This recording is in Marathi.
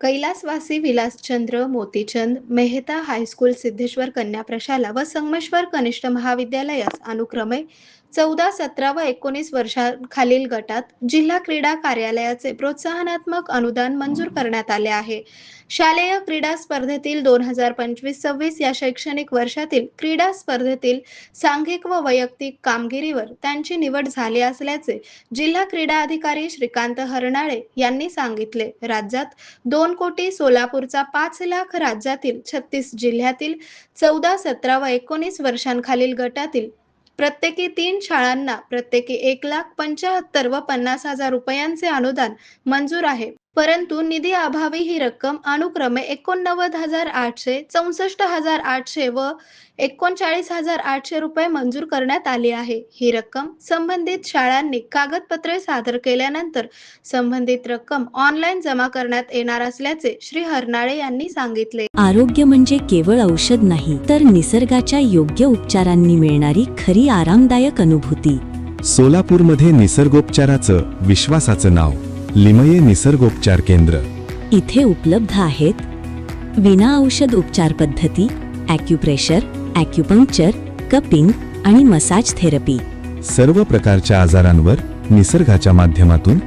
कैलासवासी विलासचंद्र मोतीचंद मेहता हायस्कूल सिद्धेश्वर कन्या प्रशाला व संगमेश्वर कनिष्ठ महाविद्यालयास अनुक्रमे 14, 17 व 19 वर्षांखालील गटात जिल्हा क्रीडा कार्यालयाचे प्रोत्साहनात्मक अनुदान मंजूर करण्यात आले आहे. शालेय क्रीडा स्पर्धेतील 2025-26 या शैक्षणिक वर्षातील क्रीडा स्पर्धेतील सांघिक व वैयक्तिक कामगिरीवर त्यांची निवड झाली असल्याचे जिल्हा क्रीडा अधिकारी श्रीकांत हरनाळे यांनी सांगितले. राज्यात 2 कोटी, सोलापूरचा 5 लाख, राज्यातील 36 जिल्ह्यातील 14, 17 व 19 वर्षांखालील गटातील प्रत्येकी 3 शाळांना प्रत्येकी 1,75,000 व 50,000 रुपयांचे अनुदान मंजूर आहे. परंतु निधी अभावी ही रक्कम अनुक्रमे 89,800, 64,800 व 39,800 रुपये मंजूर करण्यात आली आहे. ही रक्कम संबंधित शाळांनी कागदपत्रे सादर केल्यानंतर संबंधित रक्कम ऑनलाईन जमा करण्यात येणार असल्याचे श्री हरनाळे यांनी सांगितले. आरोग्य म्हणजे केवळ औषध नाही, तर निसर्गाच्या योग्य उपचारांनी मिळणारी खरी आरामदायक अनुभूती. सोलापूरमध्ये निसर्गोपचाराचं विश्वासाचं नाव लिमये निसर्गोपचार केंद्र. इथे उपलब्ध आहेत विना औषध उपचार पद्धती, ॲक्युप्रेशर, ॲक्युपंक्चर, कपिंग आणि मसाज थेरपी. सर्व प्रकारच्या आजारांवर निसर्गाच्या माध्यमातून